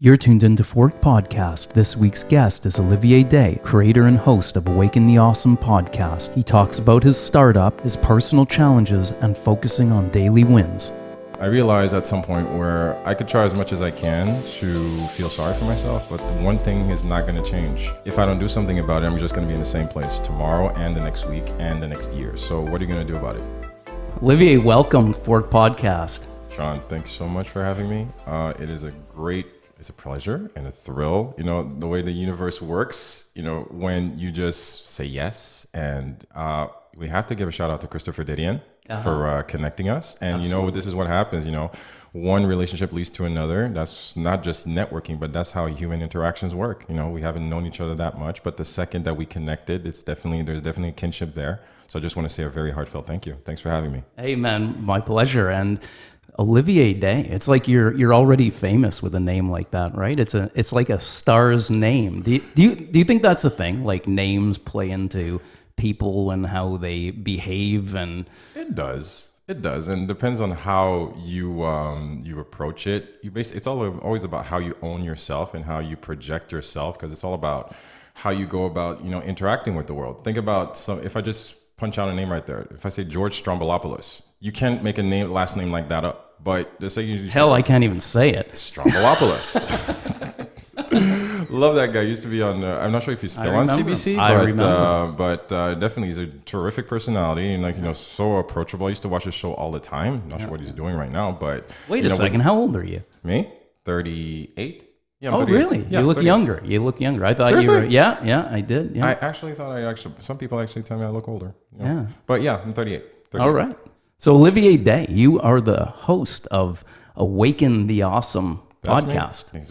You're tuned into Fork Podcast. This week's guest is Olivier Day, creator and host of Awaken the Awesome podcast. He talks about his startup, his personal challenges, and focusing on daily wins. I realized at some point where I could try as much as I can to feel sorry for myself, but the one thing is not going to change. If I don't do something about it, I'm just going to be in the same place tomorrow and the next week and the next year. So what are you going to do about it? Olivier, welcome to Fork Podcast. Sean, thanks so much for having me. It's a pleasure and a thrill. You know, the way the universe works, you know, when you just say yes. And we have to give a shout out to Christopher Didion for connecting us. And, Absolutely. You know, this is what happens, you know, one relationship leads to another. That's not just networking, but that's how human interactions work. You know, we haven't known each other that much, but the second that we connected, there's definitely a kinship there. So I just want to say a very heartfelt thank you. Thanks for having me. Hey, man, my pleasure. And Olivier Day, it's like you're already famous with a name like that, right? It's like a star's name. Do you think that's a thing? Like names play into people and how they behave, and it does, and depends on how you approach it. It's always about how you own yourself and how you project yourself, because it's all about how you go about interacting with the world. Think about if I just punch out a name right there. If I say George Stroumboulopoulos, you can't make a last name like that up. But just say I can't even say it. Stroumboulopoulos. Love that guy. Used to be on. I'm not sure if he's still on CBC, but definitely he's a terrific personality and so approachable. I used to watch his show all the time. Not sure what he's doing right now, but wait a second. How old are you? Me, 38. Yeah, I'm 38. Really? Yeah, you look 38. Younger. You look younger. I thought Seriously? You were. Yeah, I did. Yeah. I actually thought some people actually tell me I look older. Yeah. But yeah, I'm 38. All right. So Olivier Day, you are the host of Awaken the Awesome podcast. It's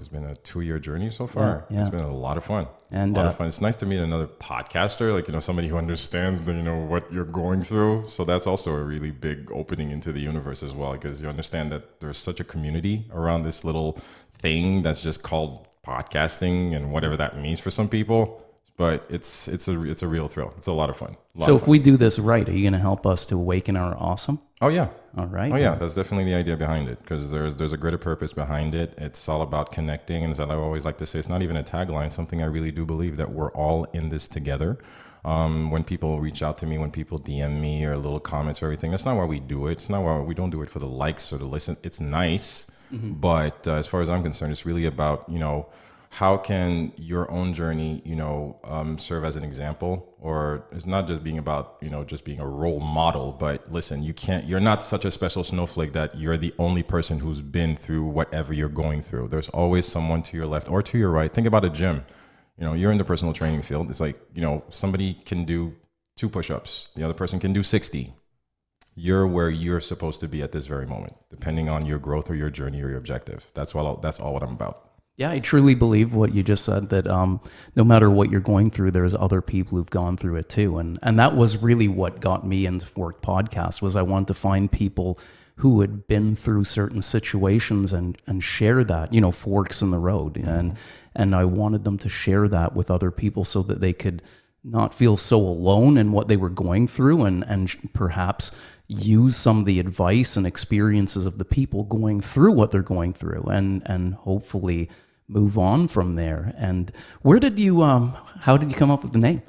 been a 2-year journey so far. Yeah. It's been a lot of fun. And a lot of fun. It's nice to meet another podcaster, somebody who understands what you're going through. So that's also a really big opening into the universe as well, because you understand that there's such a community around this little thing that's just called podcasting, and whatever that means for some people. But it's a real thrill. It's a lot of fun. So if we do this right, are you going to help us to awaken our awesome? Oh, yeah. All right. Oh, yeah. That's definitely the idea behind it, because there's a greater purpose behind it. It's all about connecting. And as I always like to say, it's not even a tagline, something I really do believe that we're all in this together. When people reach out to me, when people DM me or little comments or everything, that's not why we do it. It's not why we don't do it for the likes or the listen. It's nice. Mm-hmm. But as far as I'm concerned, it's really about, how can your own journey, serve as an example? Or it's not just being about, just being a role model, but listen, you're not such a special snowflake that you're the only person who's been through whatever you're going through. There's always someone to your left or to your right. Think about a gym. You're in the personal training field. It's like, somebody can do 2 push-ups. The other person can do 60. You're where you're supposed to be at this very moment, depending on your growth or your journey or your objective. That's all what I'm about. Yeah, I truly believe what you just said, that no matter what you're going through, there's other people who've gone through it too. And that was really what got me into Fork Podcast, was I wanted to find people who had been through certain situations and share that, forks in the road. Mm-hmm. And I wanted them to share that with other people so that they could not feel so alone in what they were going through, and perhaps use some of the advice and experiences of the people going through what they're going through, and hopefully move on from there. And how did you come up with the name?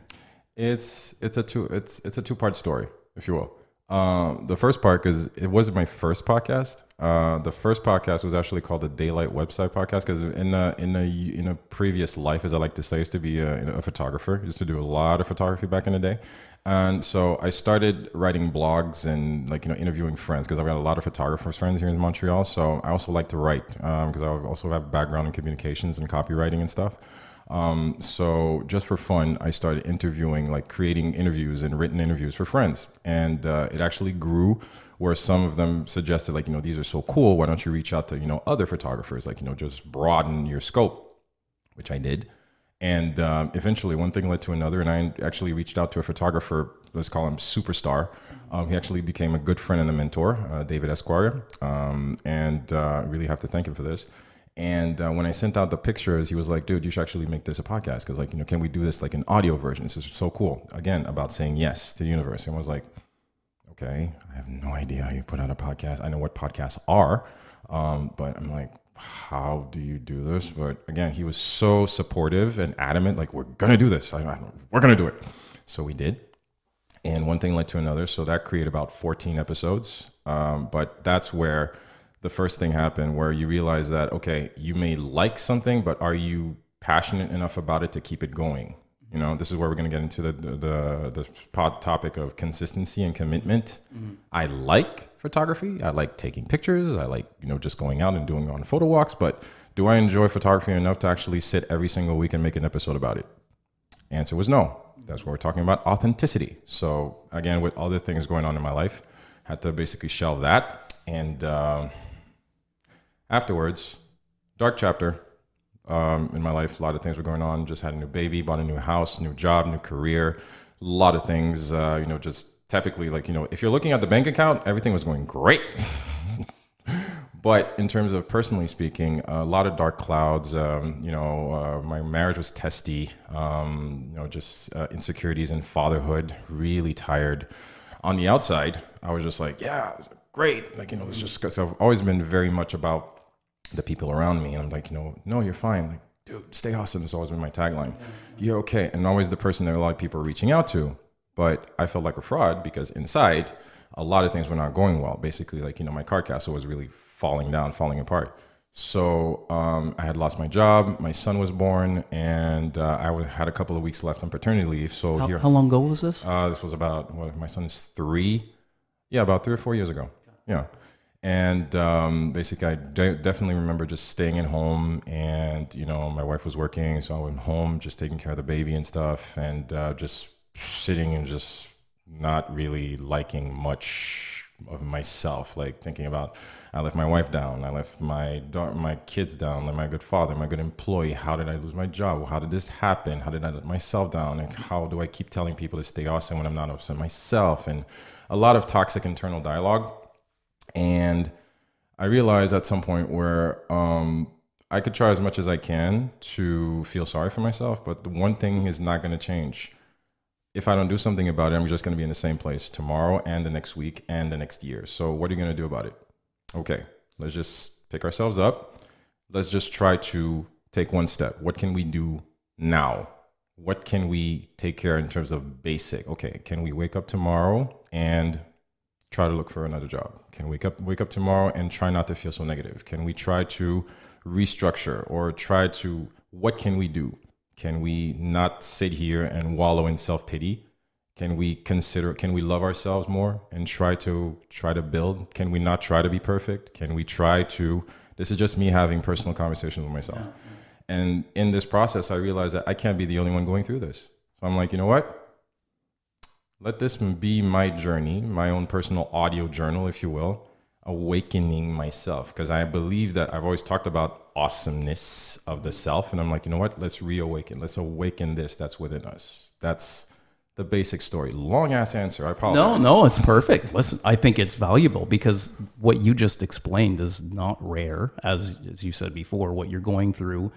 It's a 2-part story, if you will. The first part, because it wasn't my first podcast. The first podcast was actually called the Daylight Website Podcast, because in a previous life, as I like to say, I used to be a photographer. I used to do a lot of photography back in the day. And so I started writing blogs and interviewing friends, because I've got a lot of photographers friends here in Montreal. So I also like to write, because I also have background in communications and copywriting and stuff. So just for fun, I started creating interviews and written interviews for friends. And it actually grew where some of them suggested, these are so cool. Why don't you reach out to, other photographers, just broaden your scope, which I did. And eventually one thing led to another. And I actually reached out to a photographer, let's call him Superstar. He actually became a good friend and a mentor, David Esquire. And really have to thank him for this. And when I sent out the pictures, he was like, dude, you should actually make this a podcast. Because can we do this an audio version? This is so cool. Again, about saying yes to the universe. And I was like, okay, I have no idea how you put out a podcast. I know what podcasts are. But I'm like, how do you do this? But again, he was so supportive and adamant, like, we're going to do this. We're going to do it. So we did. And one thing led to another. So that created about 14 episodes. But that's where the first thing happened, where you realize that, okay, you may like something, but are you passionate enough about it to keep it going? You know, this is where we're going to get into the topic of consistency and commitment. Mm-hmm. I like photography. I like taking pictures. I like, just going out and doing on photo walks. But do I enjoy photography enough to actually sit every single week and make an episode about it? Answer was no. That's what we're talking about, authenticity. So again, with other things going on in my life, had to basically shelve that. And afterwards, dark chapter. In my life, a lot of things were going on. Just had a new baby, bought a new house, new job, new career, a lot of things, just typically like, if you're looking at the bank account, everything was going great. But in terms of personally speaking, a lot of dark clouds, my marriage was testy, insecurities in fatherhood, really tired. On the outside, I was just like, yeah, great. Like, it's just because I've always been very much about the people around me. And I'm like, no, you're fine. Like, dude, stay awesome. That's always been my tagline. You're okay. And always the person that a lot of people are reaching out to. But I felt like a fraud because inside, a lot of things were not going well. Basically, like, my card castle was really falling down, falling apart. So I had lost my job. My son was born, and I had a couple of weeks left on paternity leave. So how long ago was this? This was about, my son's 3. Yeah, about 3 or 4 years ago. Yeah. And basically, I definitely remember just staying at home, and my wife was working, so I went home, just taking care of the baby and stuff, and just sitting and just not really liking much of myself. Like thinking about, I left my wife down, I left my kids down, like my good father, my good employee. How did I lose my job? How did this happen? How did I let myself down? And how do I keep telling people to stay awesome when I'm not awesome myself? And a lot of toxic internal dialogue. And I realized at some point where I could try as much as I can to feel sorry for myself, but the one thing is not going to change. If I don't do something about it, I'm just going to be in the same place tomorrow and the next week and the next year. So what are you going to do about it? Okay, let's just pick ourselves up. Let's just try to take one step. What can we do now? What can we take care in terms of basic? Okay, can we wake up tomorrow and try to look for another job? Can we wake up tomorrow and try not to feel so negative? Can we try to restructure or what can we do? Can we not sit here and wallow in self-pity? Can we love ourselves more and try to build? Can we not try to be perfect? Can we this is just me having personal conversations with myself. Yeah. And in this process, I realized that I can't be the only one going through this. So I'm like, you know what? Let this be my journey, my own personal audio journal, if you will, awakening myself. Because I believe that I've always talked about awesomeness of the self. And I'm like, you know what? Let's reawaken. Let's awaken this that's within us. That's the basic story. Long ass answer. I apologize. No, it's perfect. Listen, I think it's valuable because what you just explained is not rare. As you said before, what you're going through,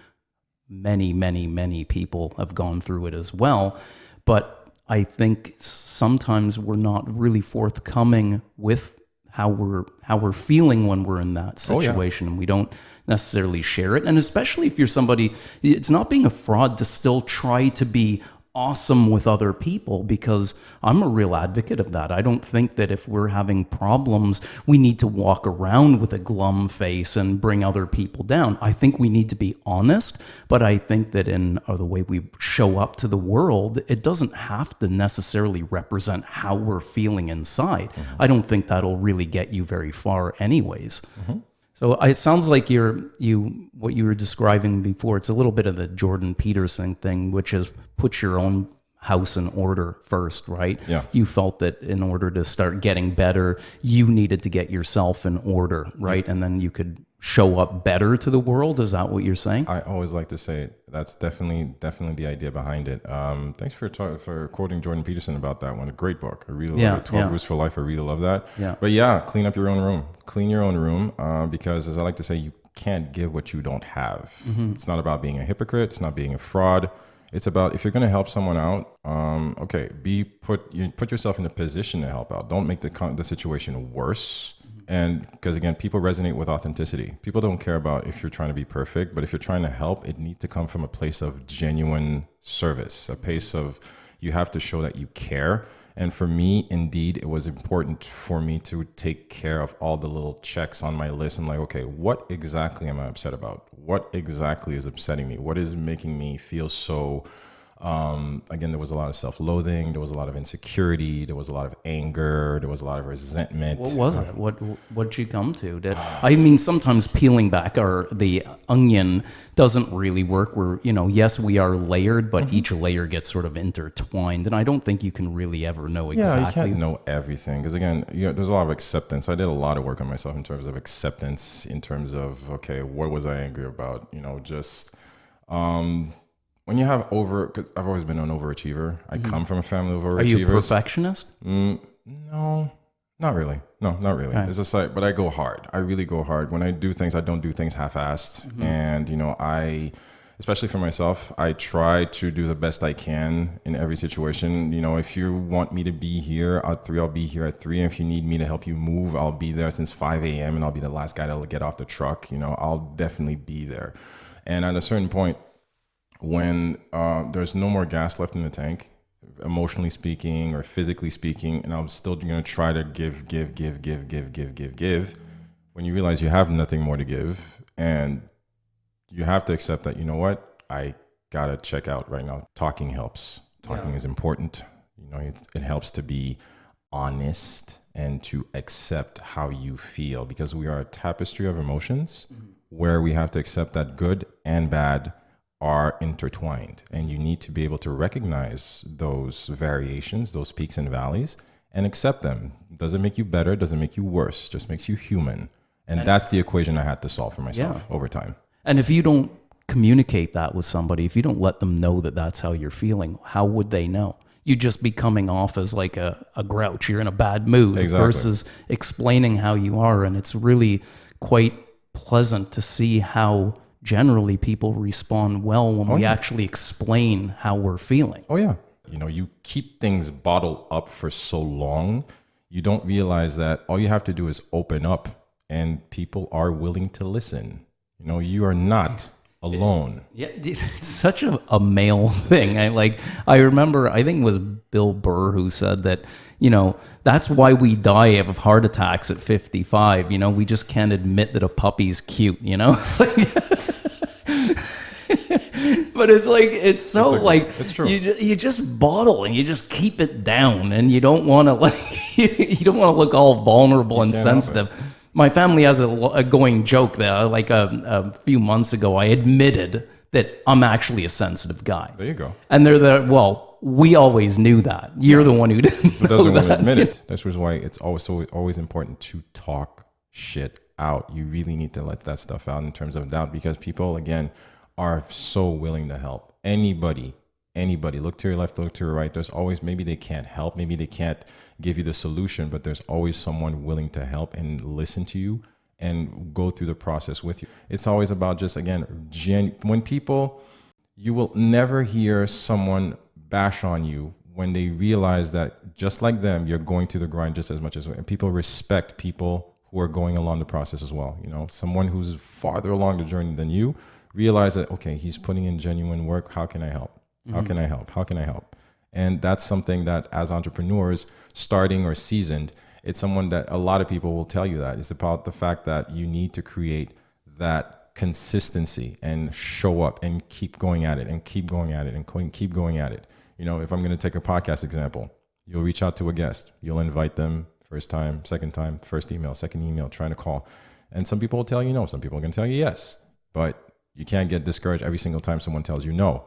many, many, many people have gone through it as well. But I think sometimes we're not really forthcoming with how we're feeling when we're in that situation, and we don't necessarily share it. And especially if you're somebody, it's not being a fraud to still try to be awesome with other people, because I'm a real advocate of that. I don't think that if we're having problems, we need to walk around with a glum face and bring other people down. I think we need to be honest, but I think that in the way we show up to the world, it doesn't have to necessarily represent how we're feeling inside. Mm-hmm. I don't think that'll really get you very far anyways. Mm-hmm. So it sounds like what you were describing before, it's a little bit of the Jordan Peterson thing, which is put your own house in order first, right? Yeah. You felt that in order to start getting better, you needed to get yourself in order, right? Mm-hmm. And then you could show up better to the world. Is that what you're saying? I always like to say it. That's definitely the idea behind it. Thanks for quoting Jordan Peterson about that one. A great book. I really love it. 12 Rules for Life. I really love that. Yeah. But yeah, clean up your own room. Clean your own room because, as I like to say, you can't give what you don't have. Mm-hmm. It's not about being a hypocrite. It's not being a fraud. It's about, if you're going to help someone out, put yourself in a position to help out. Don't make the situation worse. Mm-hmm. And because again, people resonate with authenticity. People don't care about if you're trying to be perfect, but if you're trying to help, it needs to come from a place of genuine service, a place of you have to show that you care. And for me, indeed, it was important for me to take care of all the little checks on my list. I'm like, okay, what exactly am I upset about? What exactly is upsetting me? What is making me feel so, again, there was a lot of self-loathing. There was a lot of insecurity. There was a lot of anger. There was a lot of resentment. What was it? What'd you come to? I mean, sometimes peeling back the onion doesn't really work. We're, yes, we are layered, but each layer gets sort of intertwined. And I don't think you can really ever know exactly. Yeah, you can't know everything. Because again, there's a lot of acceptance. I did a lot of work on myself in terms of acceptance, in terms of, okay, what was I angry about? When you have because I've always been an overachiever. I come from a family of overachievers. Are you a perfectionist? No, not really. No, not really. Right. It's just like, but I go hard. I really go hard. When I do things, I don't do things half-assed. And, especially for myself, I try to do the best I can in every situation. If you want me to be here at 3, I'll be here at 3. And if you need me to help you move, I'll be there since 5 a.m. and I'll be the last guy to get off the truck. I'll definitely be there. And at a certain point, when there's no more gas left in the tank, emotionally speaking or physically speaking, and I'm still going to try to give. When you realize you have nothing more to give, and you have to accept that, I got to check out right now. Talking helps. Talking is important. It helps to be honest and to accept how you feel, because we are a tapestry of emotions where we have to accept that good and bad are intertwined, and you need to be able to recognize those variations, those peaks and valleys, and accept them. Doesn't make you better, doesn't make you worse, just makes you human. And that's the equation I had to solve for myself over time. And if you don't communicate that with somebody, if you don't let them know that that's how you're feeling, how would they know? You'd just be coming off as like a grouch. You're in a bad mood versus explaining how you are. And it's really quite pleasant to see how generally people respond well when we actually explain how we're feeling. Oh, yeah. You keep things bottled up for so long, you don't realize that all you have to do is open up and people are willing to listen. You are not alone. Yeah, it's such a male thing. I remember, I think it was Bill Burr who said that, that's why we die of heart attacks at 55. We just can't admit that a puppy's cute, But it's true. You just bottle and you just keep it down, and you don't want to you don't want to look all vulnerable and sensitive. My family has a going joke that a few months ago I admitted that I'm actually a sensitive guy. There you go. And they're there. Well, we always knew that. You're the one who didn't. But doesn't want to admit it. That's why it's always important to talk shit out. You really need to let that stuff out in terms of doubt, because people again are so willing to help. Anybody, look to your left, look to your right. There's always, maybe they can't help, maybe they can't give you the solution, but there's always someone willing to help and listen to you and go through the process with you. It's always about just, again, when people, you will never hear someone bash on you when they realize that just like them, you're going through the grind just as much as, and people respect people who are going along the process as well. Someone who's farther along the journey than you, realize that, okay, he's putting in genuine work. How can I help? How can I help? How can I help? And that's something that as entrepreneurs, starting or seasoned, it's someone that a lot of people will tell you that. It's about the fact that you need to create that consistency and show up and keep going at it and keep going at it and keep going at it. If I'm going to take a podcast example, you'll reach out to a guest. You'll invite them first time, second time, first email, second email, trying to call. And some people will tell you no. Some people are going to tell you yes. But you can't get discouraged every single time someone tells you no.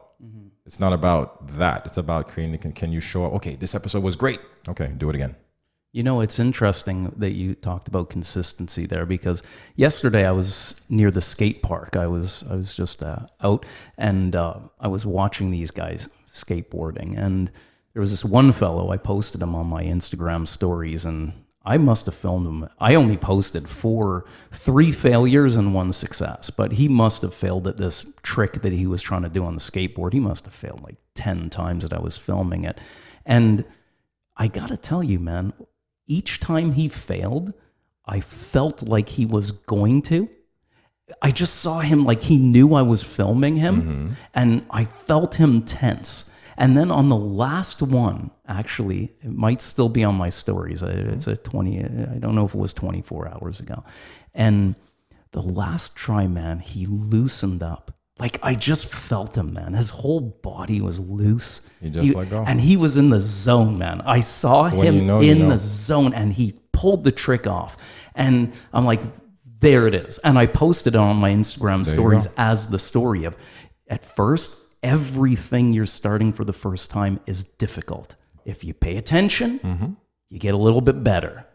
It's not about that. It's about creating, can you show up? Okay, this episode was great. Okay, do it again. It's interesting that you talked about consistency there, because yesterday I was near the skate park. I was just out, and I was watching these guys skateboarding, and there was this one fellow. I posted him on my Instagram stories, and I must have filmed him. I only posted 3 failures and 1 success, but he must have failed at this trick that he was trying to do on the skateboard. He must have failed like 10 times that I was filming it. And I got to tell you, man, each time he failed, I felt like he was going to. I just saw him like he knew I was filming him, and I felt him tense. And then on the last one, actually, it might still be on my stories. It's I don't know if it was 24 hours ago. And the last try, man, he loosened up. Like, I just felt him, man. His whole body was loose. He just let go. And he was in the zone, man. I saw him in the zone, and he pulled the trick off. And I'm like, there it is. And I posted it on my Instagram stories as the story of, at first, everything you're starting for the first time is difficult. If you pay attention, you get a little bit better.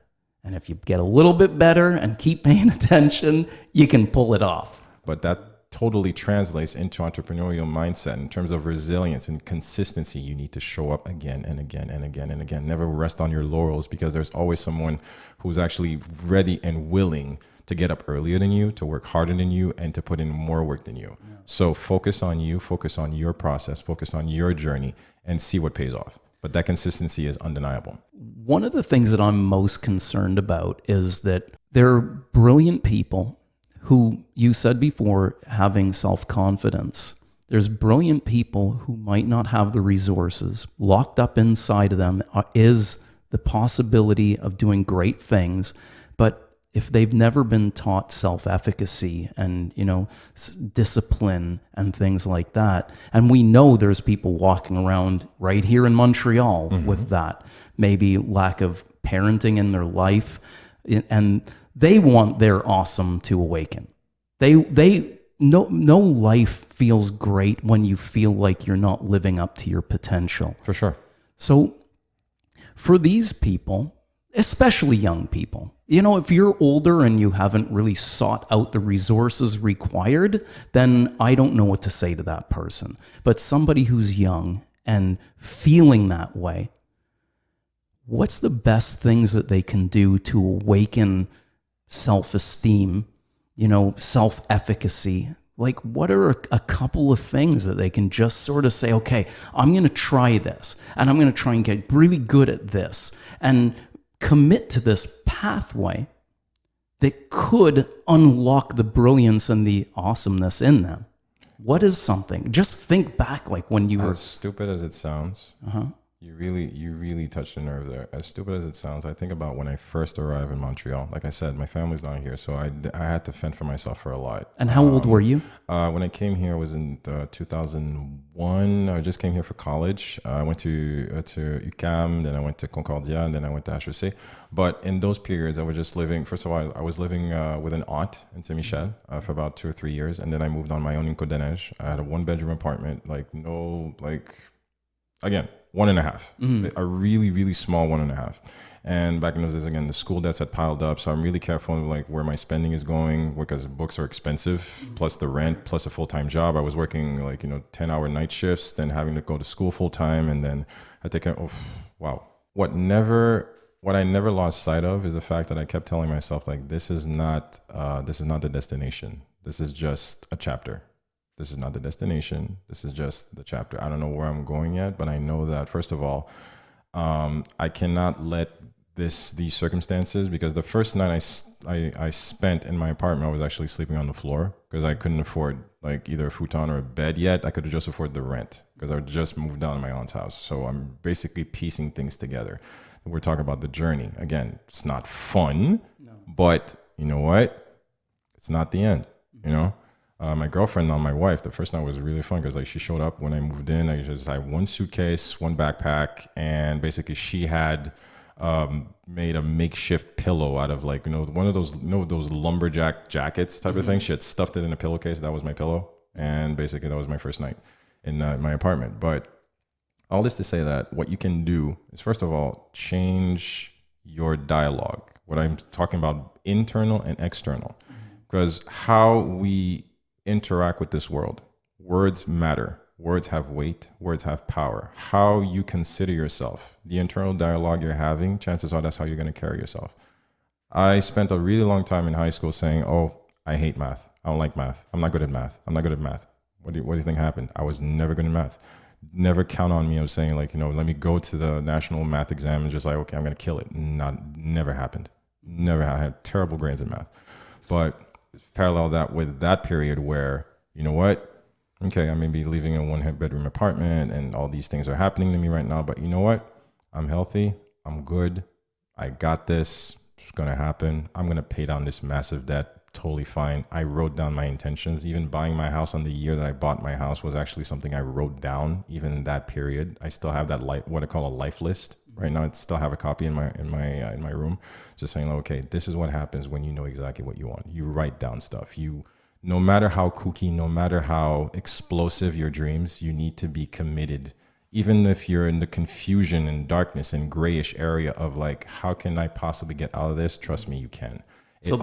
And if you get a little bit better and keep paying attention, you can pull it off. But that totally translates into entrepreneurial mindset in terms of resilience and consistency. You need to show up again and again and again and again. Never rest on your laurels, because there's always someone who's actually ready and willing to get up earlier than you, to work harder than you, and to put in more work than you. Yeah. So focus on you, focus on your process, focus on your journey, and see what pays off. But that consistency is undeniable. One of the things that I'm most concerned about is that there are brilliant people who, you said before, having self-confidence. There's brilliant people who might not have the resources. Locked up inside of them is the possibility of doing great things, but if they've never been taught self-efficacy and, discipline and things like that, and we know there's people walking around right here in Montreal with that, maybe lack of parenting in their life, and they want their awesome to awaken. No life feels great when you feel like you're not living up to your potential. For sure. So for these people, especially young people, if you're older and you haven't really sought out the resources required, then I don't know what to say to that person. But somebody who's young and feeling that way, what's the best things that they can do to awaken self-esteem, self-efficacy? Like, what are a couple of things that they can just sort of say, okay, I'm going to try this, and I'm going to try and get really good at this, and commit to this pathway that could unlock the brilliance and the awesomeness in them? What is something? Just think back, like when you were... As stupid as it sounds, you really touched a nerve there. As stupid as it sounds, I think about when I first arrived in Montreal. Like I said, my family's not here, so I had to fend for myself for a lot. And how old were you? When I came here, I was in 2001. I just came here for college. I went to UQAM, then I went to Concordia, and then I went to HEC. But in those periods, I was just living. First of all, I was living with an aunt in Saint Michel for about 2 or 3 years, and then I moved on my own in Côte-des-Neiges. I had a 1-bedroom apartment, again, 1.5, a really, really small 1.5. And back in those days, again, the school debts had piled up. So I'm really careful like where my spending is going, because books are expensive, plus the rent, plus a full-time job. I was working 10-hour night shifts, then having to go to school full-time. And then I take What I never lost sight of is the fact that I kept telling myself, like, this is not the destination. This is just a chapter. This is not the destination. This is just the chapter. I don't know where I'm going yet, but I know that, first of all, I cannot let these circumstances, because the first night I spent in my apartment, I was actually sleeping on the floor because I couldn't afford either a futon or a bed yet. I could have just afforded the rent because I just moved down to my aunt's house. So I'm basically piecing things together. We're talking about the journey. Again, it's not fun, but you know what? It's not the end, My girlfriend, my wife, the first night was really fun because she showed up when I moved in. I just had 1 suitcase, 1 backpack, and basically she had made a makeshift pillow out of one of those lumberjack jackets type of thing. She had stuffed it in a pillowcase. That was my pillow, and basically that was my first night in my apartment. But all this to say that what you can do is, first of all, change your dialogue. What I'm talking about, internal and external, because how we interact with this world. Words matter. Words have weight. Words have power. How you consider yourself, the internal dialogue you're having, chances are that's how you're going to carry yourself. I spent a really long time in high school saying, oh, I hate math. I don't like math. I'm not good at math. I'm not good at math. What do you think happened? I was never good at math. Never count on me of saying let me go to the national math exam and just okay, I'm going to kill it. Never happened. Never had. I had terrible grades in math. But parallel that with that period where, you know what? Okay, I may be living in a one-bedroom apartment and all these things are happening to me right now. But you know what? I'm healthy. I'm good. I got this. It's going to happen. I'm going to pay down this massive debt. Totally fine. I wrote down my intentions. Even buying my house on the year that I bought my house was actually something I wrote down. Even in that period, I still have that what I call a life list right now. I still have a copy in my room, just saying, okay, this is what happens when you know exactly what you want. You write down stuff. No matter how kooky, no matter how explosive your dreams, you need to be committed. Even if you're in the confusion and darkness and grayish area of like, how can I possibly get out of this? Trust me, you can. So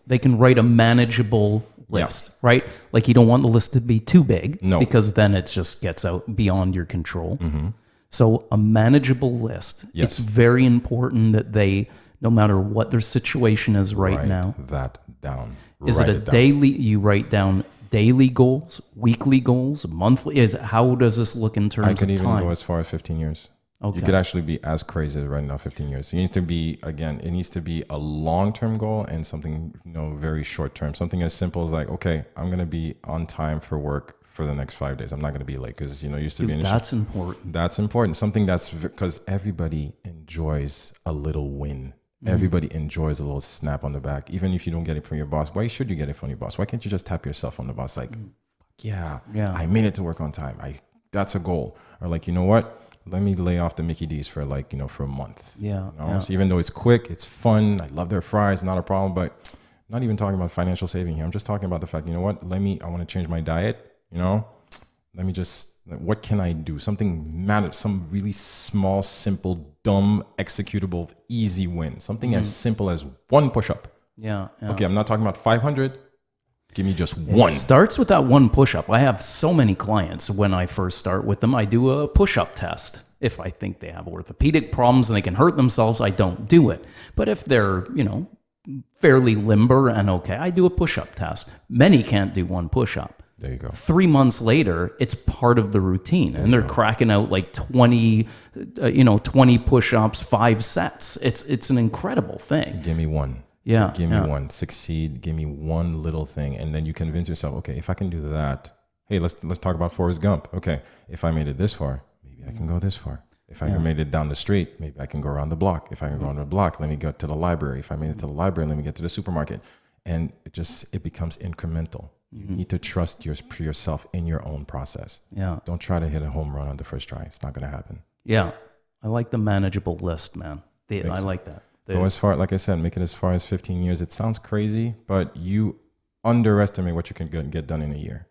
they can write a manageable list, right? Like you don't want the list to be too big because then it just gets out beyond your control. So a manageable list. It's very important that they, no matter what their situation is right now. Write that down. Is it a daily, you write down daily goals, weekly goals, monthly? How does this look in terms of time? I can even go as far as 15 years. Okay. You could actually be as crazy as right now, 15 years. It needs to be, again, it needs to be a long-term goal and something, very short-term. Something as simple as like, okay, I'm going to be on time for work for the next 5 days. I'm not going to be late because, used to be an issue. That's important. That's important. Something because everybody enjoys a little win. Everybody enjoys a little snap on the back. Even if you don't get it from your boss, why should you get it from your boss? Why can't you just tap yourself on the boss? Like, yeah, I made it to work on time. That's a goal. Or like, you know what? Let me lay off the Mickey D's for for a month. So even though it's quick, it's fun. I love their fries, not a problem. But not even talking about financial saving here. I'm just talking about the fact, I want to change my diet. Let me just, what can I do? Something matters, some really small, simple, dumb, executable, easy win. Something as simple as one push-up. Okay, I'm not talking about 500. Give me just one. It starts with that one push-up. I have so many clients when I first start with them. I do a push-up test. If I think they have orthopedic problems and they can hurt themselves, I don't do it. But if they're, fairly limber and okay, I do a push-up test. Many can't do one push-up. There you go. 3 months later, it's part of the routine. And they're cracking out like 20 push-ups, 5 sets. It's an incredible thing. Give me one. Give me one. Succeed. Give me one little thing. And then you convince yourself, okay, if I can do that, hey, let's talk about Forrest Gump. Okay, if I made it this far, maybe I can go this far. If I made it down the street, maybe I can go around the block. If I can go around the block, let me go to the library. If I made it to the library, let me get to the supermarket. And it becomes incremental. You need to trust yourself in your own process. Don't try to hit a home run on the first try. It's not going to happen. I like the manageable list, man. I like that. Go as far, like I said, make it as far as 15 years. It sounds crazy, but you underestimate what you can get done in a year.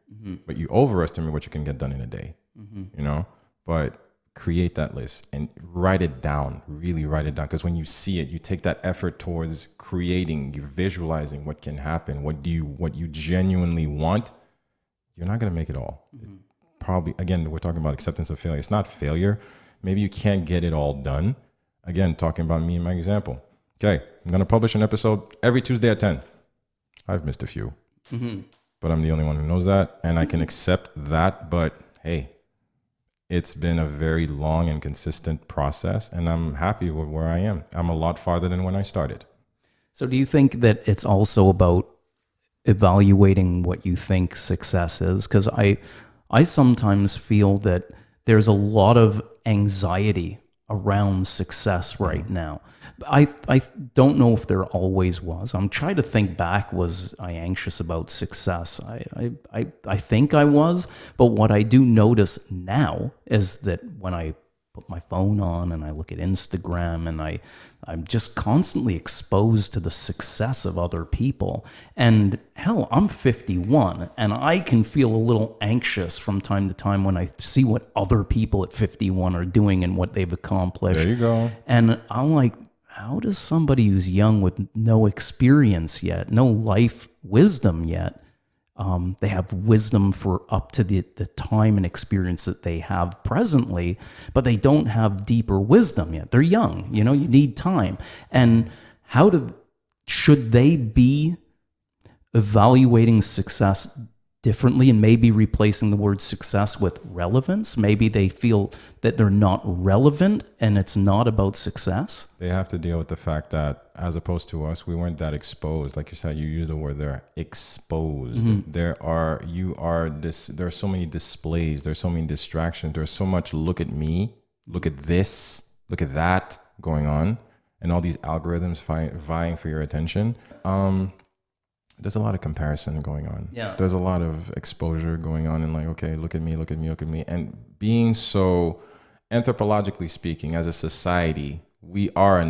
But you overestimate what you can get done in a day. But create that list and write it down. Really write it down, because when you see it, you take that effort towards creating, you're visualizing what can happen, what you genuinely want. You're not going to make it all. Probably, again, we're talking about acceptance of failure. It's not failure. Maybe you can't get it all done. Again, talking about me and my example. Okay, I'm going to publish an episode every Tuesday at 10. I've missed a few, but I'm the only one who knows that, and I can accept that. But hey, it's been a very long and consistent process, and I'm happy with where I am. I'm a lot farther than when I started. So do you think that it's also about evaluating what you think success is? Because I sometimes feel that there's a lot of anxiety around success right now. I don't know if there always was. I'm trying to think back. Was I anxious about success? I think I was. But what I do notice now is that when I put my phone on and I look at Instagram and I'm just constantly exposed to the success of other people. And hell, I'm 51 and I can feel a little anxious from time to time when I see what other people at 51 are doing and what they've accomplished. There you go. And I'm like, how does somebody who's young with no experience yet, no life wisdom yet, they have wisdom for up to the time and experience that they have presently, but they don't have deeper wisdom yet. They're young, you need time. And should they be evaluating success differently and maybe replacing the word success with relevance. Maybe they feel that they're not relevant and it's not about success. They have to deal with the fact that, as opposed to us, we weren't that exposed. Like you said, you use the word there, exposed. There are so many displays, there's so many distractions, there's so much look at me, look at this, look at that going on, and all these algorithms vying for your attention. There's a lot of comparison going on. Yeah. There's a lot of exposure going on, and like, okay, look at me, look at me, look at me. And being so, anthropologically speaking, as a society, we all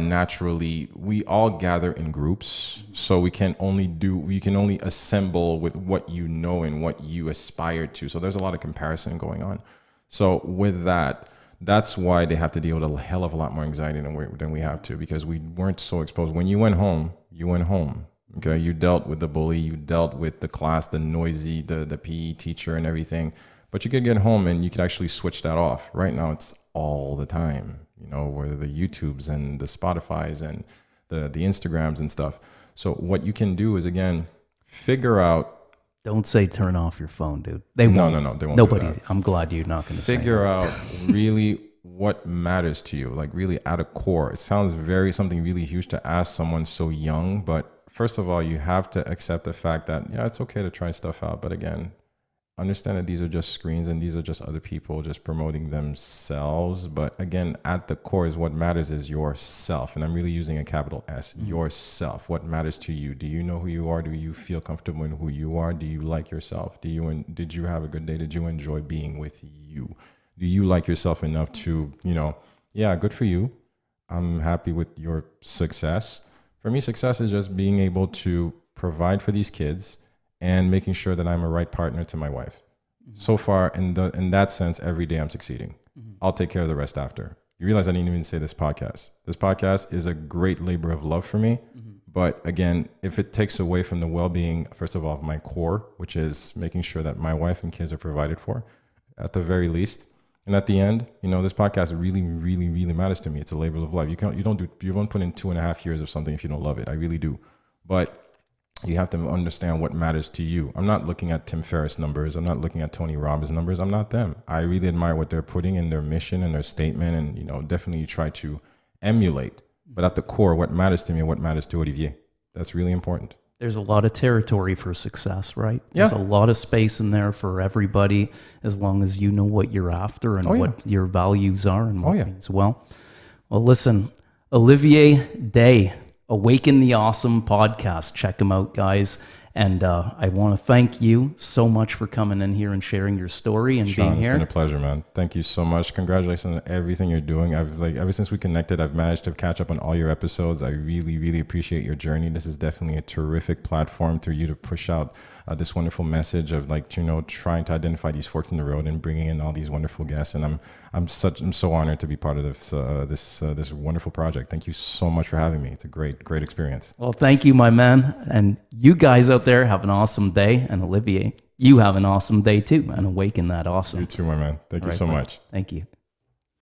gather in groups. So we can only assemble with what you know and what you aspire to. So there's a lot of comparison going on. So with that, that's why they have to deal with a hell of a lot more anxiety than we have to, because we weren't so exposed. When you went home, you went home. Okay, you dealt with the bully, you dealt with the class, the noisy, the PE teacher and everything. But you could get home and you could actually switch that off. Right now, it's all the time, whether the YouTubes and the Spotifys and the Instagrams and stuff. So what you can do is, again, figure out. Don't say turn off your phone, dude. They won't. No, they won't. Nobody. I'm glad you're not going to say figure out really what matters to you, like really at a core. It sounds something really huge to ask someone so young, but first of all, you have to accept the fact that, it's okay to try stuff out. But again, understand that these are just screens and these are just other people just promoting themselves. But again, at the core is what matters is yourself. And I'm really using a capital S, yourself. What matters to you? Do you know who you are? Do you feel comfortable in who you are? Do you like yourself? Did you have a good day? Did you enjoy being with you? Do you like yourself enough to, good for you. I'm happy with your success. For me, success is just being able to provide for these kids and making sure that I'm a right partner to my wife. So far, in that sense, every day I'm succeeding. I'll take care of the rest after. You realize I didn't even say this podcast. This podcast is a great labor of love for me. But again, if it takes away from the well-being, first of all, of my core, which is making sure that my wife and kids are provided for, at the very least. And at the end, this podcast really, really, really matters to me. It's a labor of love. You won't put in 2.5 years of something if you don't love it. I really do. But you have to understand what matters to you. I'm not looking at Tim Ferriss numbers. I'm not looking at Tony Robbins numbers. I'm not them. I really admire what they're putting in their mission and their statement, and definitely try to emulate. But at the core, what matters to me and what matters to Olivier, that's really important. There's a lot of territory for success, right? Yeah. There's a lot of space in there for everybody, as long as you know what you're after and what your values are and what means well. Well, listen, Olivier Day, Awaken the Awesome podcast. Check him out, guys. And I want to thank you so much for coming in here and sharing your story and Sean, being here. It's been a pleasure, man. Thank you so much. Congratulations on everything you're doing. Ever since we connected, I've managed to catch up on all your episodes. I really, really appreciate your journey. This is definitely a terrific platform for you to push out this wonderful message of trying to identify these forks in the road and bringing in all these wonderful guests. And I'm so honored to be part of this wonderful project. Thank you so much for having me. It's a great experience. Well, thank you, my man. And you guys out there have an awesome day. And Olivier, you have an awesome day too. And awaken that awesome. You too, my man. Thank you so much. Thank you.